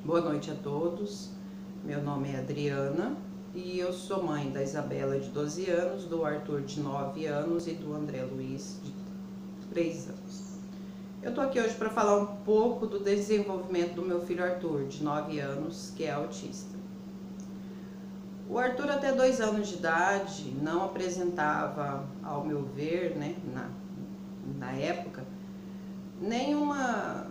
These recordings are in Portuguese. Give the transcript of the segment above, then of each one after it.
Boa noite a todos. Meu nome é Adriana e eu sou mãe da Isabela, de 12 anos, do Arthur, de 9 anos e do André Luiz, de 3 anos. Eu tô aqui hoje para falar um pouco do desenvolvimento do meu filho Arthur, de 9 anos, que é autista. O Arthur, até 2 anos de idade, não apresentava, ao meu ver, né, na época, nenhuma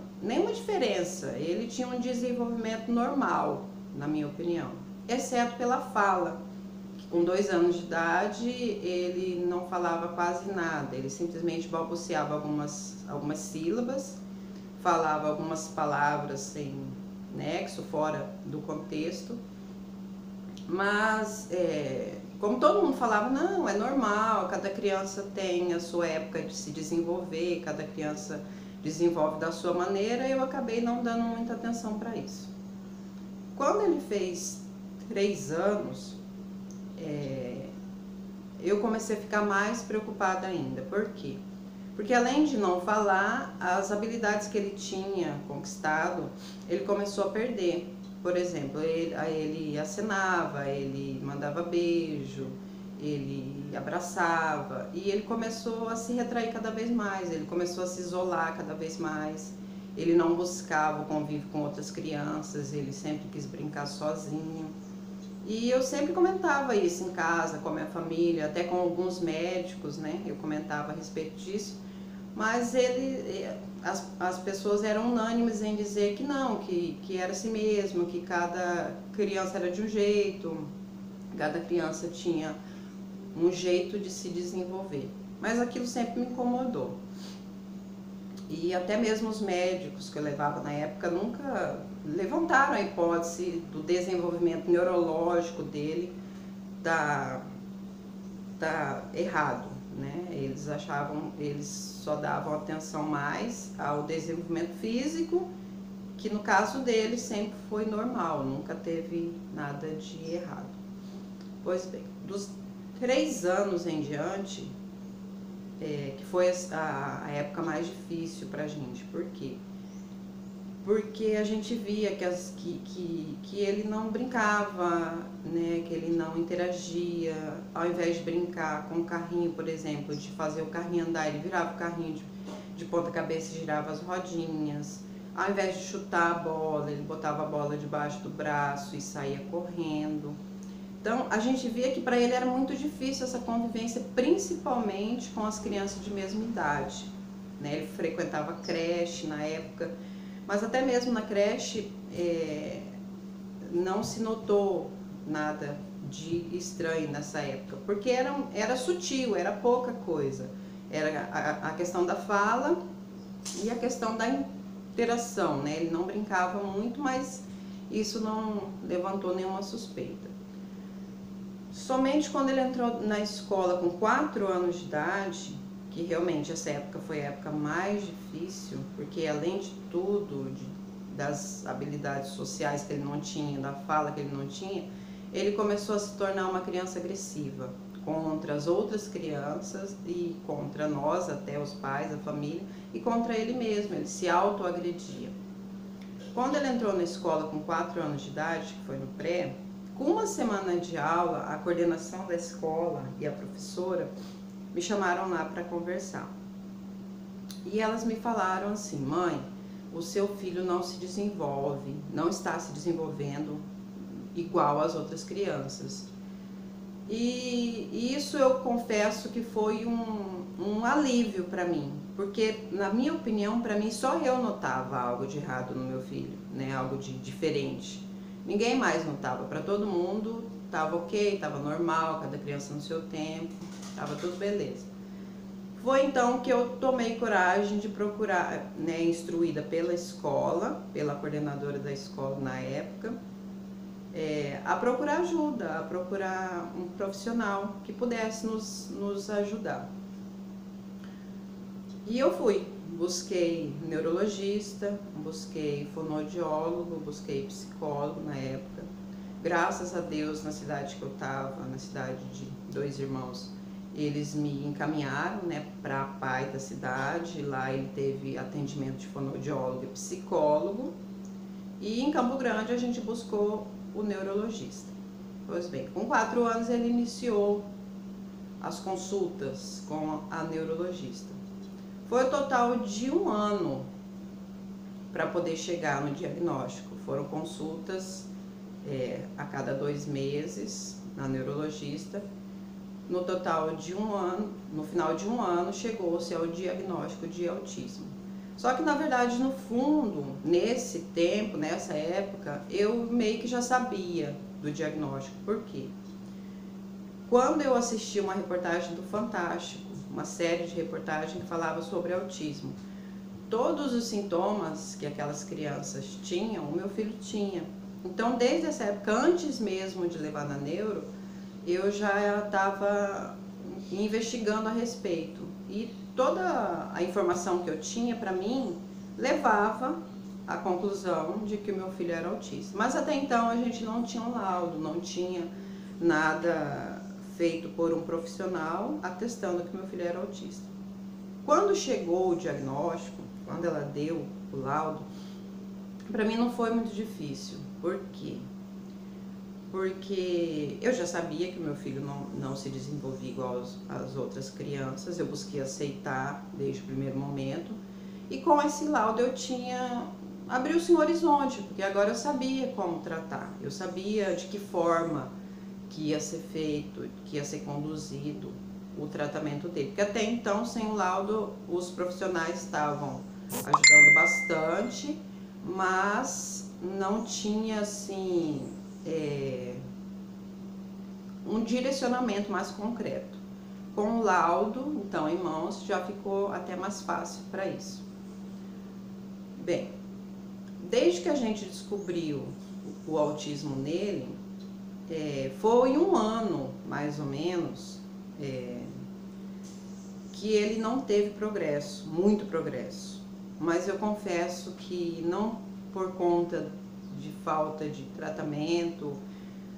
diferença. Ele tinha um desenvolvimento normal, na minha opinião, exceto pela fala, que com 2 anos de idade ele não falava quase nada, ele simplesmente balbuciava algumas sílabas, falava algumas palavras sem nexo, fora do contexto, mas como todo mundo falava, não, é normal, cada criança tem a sua época de se desenvolver, cada criança desenvolve da sua maneira, eu acabei não dando muita atenção para isso. Quando ele fez 3 anos, eu comecei a ficar mais preocupada ainda. Por quê? Porque além de não falar, as habilidades que ele tinha conquistado, ele começou a perder. Por exemplo, ele acenava, ele mandava beijo, ele abraçava, e ele começou a se retrair cada vez mais, ele começou a se isolar cada vez mais, ele não buscava o convívio com outras crianças, ele sempre quis brincar sozinho. E eu sempre comentava isso em casa, com a minha família, até com alguns médicos, né? Eu comentava a respeito disso, mas as pessoas eram unânimes em dizer que não, que era assim mesmo, que cada criança era de um jeito, cada criança tinha um jeito de se desenvolver. Mas aquilo sempre me incomodou. E até mesmo os médicos que eu levava na época nunca levantaram a hipótese do desenvolvimento neurológico dele tá errado, né? Eles só davam atenção mais ao desenvolvimento físico, que no caso dele sempre foi normal, nunca teve nada de errado. Pois bem, dos 3 anos em diante, que foi a época mais difícil pra gente. Por quê? Porque a gente via que ele não brincava, né, que ele não interagia. Ao invés de brincar com o carrinho, por exemplo, de fazer o carrinho andar, ele virava o carrinho de ponta cabeça e girava as rodinhas. Ao invés de chutar a bola, ele botava a bola debaixo do braço e saía correndo. Então, a gente via que para ele era muito difícil essa convivência, principalmente com as crianças de mesma idade, né? Ele frequentava creche na época, mas até mesmo na creche não se notou nada de estranho nessa época, porque era sutil, era pouca coisa. Era a questão da fala e a questão da interação, né? Ele não brincava muito, mas isso não levantou nenhuma suspeita. Somente quando ele entrou na escola com 4 anos de idade, que realmente essa época foi a época mais difícil, porque além de tudo, das habilidades sociais que ele não tinha, da fala que ele não tinha, ele começou a se tornar uma criança agressiva contra as outras crianças e contra nós, até os pais, a família, e contra ele mesmo, ele se autoagredia. Quando ele entrou na escola com 4 anos de idade, que foi no pré, com uma semana de aula, a coordenação da escola e a professora me chamaram lá para conversar. E elas me falaram assim: mãe, o seu filho não se desenvolve, não está se desenvolvendo igual às outras crianças. E isso eu confesso que foi um alívio para mim, porque na minha opinião, para mim, só eu notava algo de errado no meu filho, né? Algo de diferente. Ninguém mais notava, para todo mundo estava ok, estava normal, cada criança no seu tempo, estava tudo beleza. Foi então que eu tomei coragem de procurar, né, instruída pela escola, pela coordenadora da escola na época, a procurar ajuda, a procurar um profissional que pudesse nos ajudar. E eu fui, busquei neurologista, busquei fonoaudiólogo, busquei psicólogo na época. Graças a Deus, na cidade que eu estava, na cidade de 2 irmãos, eles me encaminharam, né, para a PAI da cidade. Lá ele teve atendimento de fonoaudiólogo e psicólogo. E em Campo Grande a gente buscou o neurologista. Pois bem, com 4 anos ele iniciou as consultas com a neurologista. Foi o total de 1 ano para poder chegar no diagnóstico. Foram consultas a cada 2 meses na neurologista. No total de 1 ano, no final de 1 ano, chegou-se ao diagnóstico de autismo. Só que, na verdade, no fundo, nesse tempo, nessa época, eu meio que já sabia do diagnóstico. Por quê? Quando eu assisti uma reportagem do Fantástico, uma série de reportagens que falava sobre autismo, todos os sintomas que aquelas crianças tinham, o meu filho tinha. Então, desde essa época, antes mesmo de levar na neuro, eu já estava investigando a respeito. E toda a informação que eu tinha para mim levava à conclusão de que o meu filho era autista. Mas até então a gente não tinha um laudo, não tinha nada feito por um profissional atestando que meu filho era autista. Quando chegou o diagnóstico, quando ela deu o laudo, para mim não foi muito difícil. Por quê? Porque eu já sabia que o meu filho não se desenvolvia igual às outras crianças, eu busquei aceitar desde o primeiro momento, e com esse laudo eu abriu-se um horizonte, porque agora eu sabia como tratar, eu sabia de que forma que ia ser feito, que ia ser conduzido o tratamento dele, porque até então, sem o laudo, os profissionais estavam ajudando bastante, mas não tinha assim um direcionamento mais concreto. Com o laudo, então, em mãos, já ficou até mais fácil para isso. Bem, desde que a gente descobriu o autismo nele, foi 1 ano, mais ou menos, que ele não teve progresso, muito progresso. Mas eu confesso que não por conta de falta de tratamento,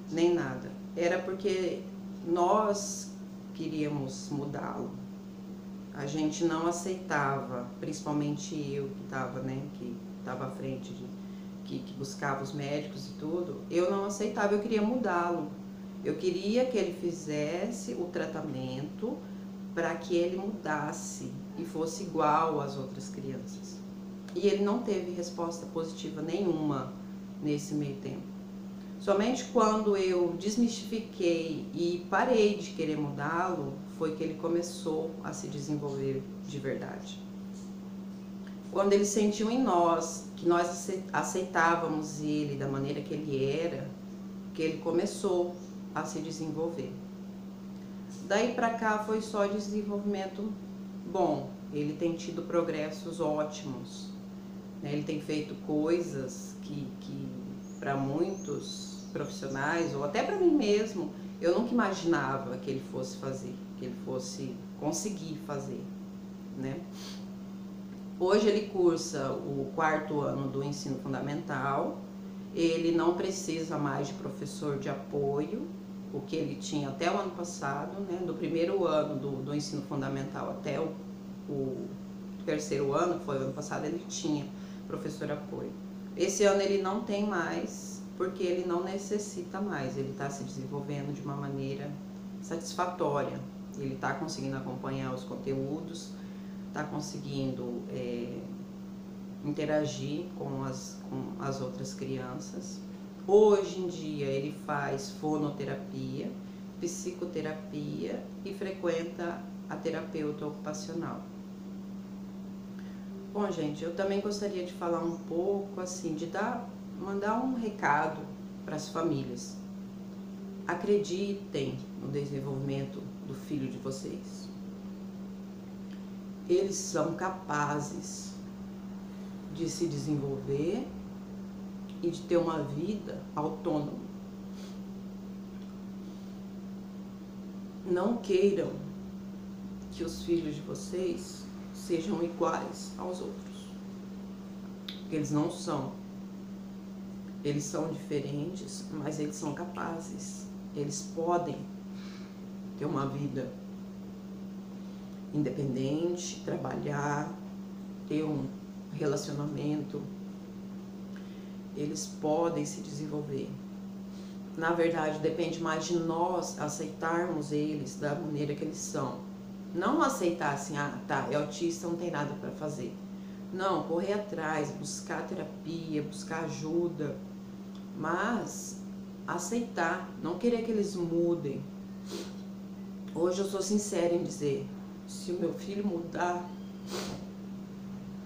nem nada. Era porque nós queríamos mudá-lo. A gente não aceitava, principalmente eu que estava à frente, que buscava os médicos e tudo, eu não aceitava, eu queria mudá-lo. Eu queria que ele fizesse o tratamento para que ele mudasse e fosse igual às outras crianças. E ele não teve resposta positiva nenhuma nesse meio tempo. Somente quando eu desmistifiquei e parei de querer mudá-lo, foi que ele começou a se desenvolver de verdade. Quando ele sentiu em nós que nós aceitávamos ele da maneira que ele era, que ele começou a se desenvolver. Daí pra cá foi só desenvolvimento bom. Ele tem tido progressos ótimos. Ele tem feito coisas que para muitos profissionais, ou até para mim mesmo, eu nunca imaginava que ele fosse fazer, que ele fosse conseguir fazer, né? Hoje ele cursa o 4º ano do ensino fundamental, ele não precisa mais de professor de apoio, o que ele tinha até o ano passado, né? Do 1º ano do ensino fundamental até o 3º ano, que foi o ano passado, ele tinha professor apoio. Esse ano ele não tem mais, porque ele não necessita mais, ele está se desenvolvendo de uma maneira satisfatória, ele está conseguindo acompanhar os conteúdos, está conseguindo interagir com as outras crianças. Hoje em dia ele faz fonoterapia, psicoterapia e frequenta a terapeuta ocupacional. Bom, gente, eu também gostaria de falar um pouco, assim, mandar um recado para as famílias. Acreditem no desenvolvimento do filho de vocês. Eles são capazes de se desenvolver e de ter uma vida autônoma. Não queiram que os filhos de vocês sejam iguais aos outros, porque eles não são. Eles são diferentes, mas eles são capazes. Eles podem ter uma vida independente, trabalhar, ter um relacionamento. eles podem se desenvolver. Na verdade, depende mais de nós aceitarmos eles da maneira que eles são. Não aceitar assim, ah, tá, é autista, não tem nada para fazer. Não, correr atrás, buscar terapia, buscar ajuda, mas aceitar, não querer que eles mudem. Hoje eu sou sincera em dizer, se o meu filho mudar,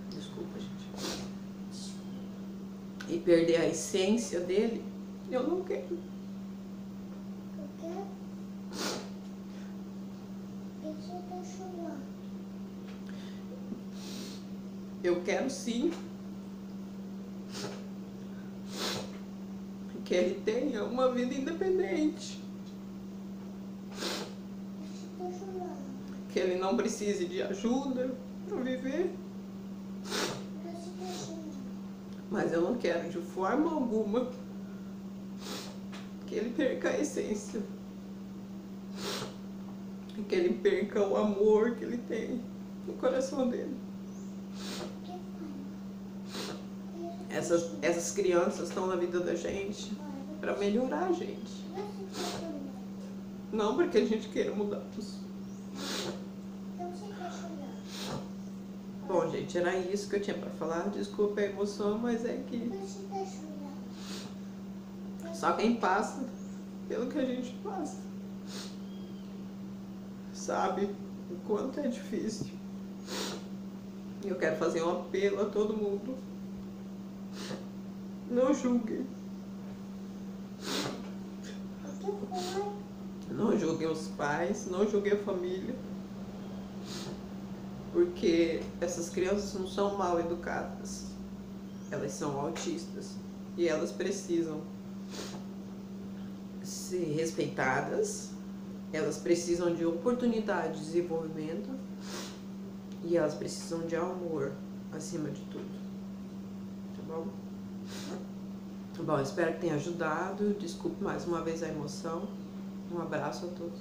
desculpa, gente, e perder a essência dele, eu não quero. Eu quero sim que ele tenha uma vida independente, que ele não precise de ajuda para viver, mas eu não quero de forma alguma que ele perca a essência, que ele perca o amor que ele tem no coração dele. Essas crianças estão na vida da gente para melhorar a gente, não porque a gente queira mudá-los. Bom, gente, era isso que eu tinha para falar. Desculpa a emoção, mas é que só quem passa pelo que a gente passa sabe o quanto é difícil. E eu quero fazer um apelo a todo mundo: não julguem. Não julguem os pais, não julguem a família, porque essas crianças não são mal educadas, elas são autistas e elas precisam ser respeitadas, elas precisam de oportunidade de desenvolvimento e elas precisam de amor acima de tudo, tá bom? Bom, espero que tenha ajudado. Desculpe mais uma vez a emoção. Um abraço a todos.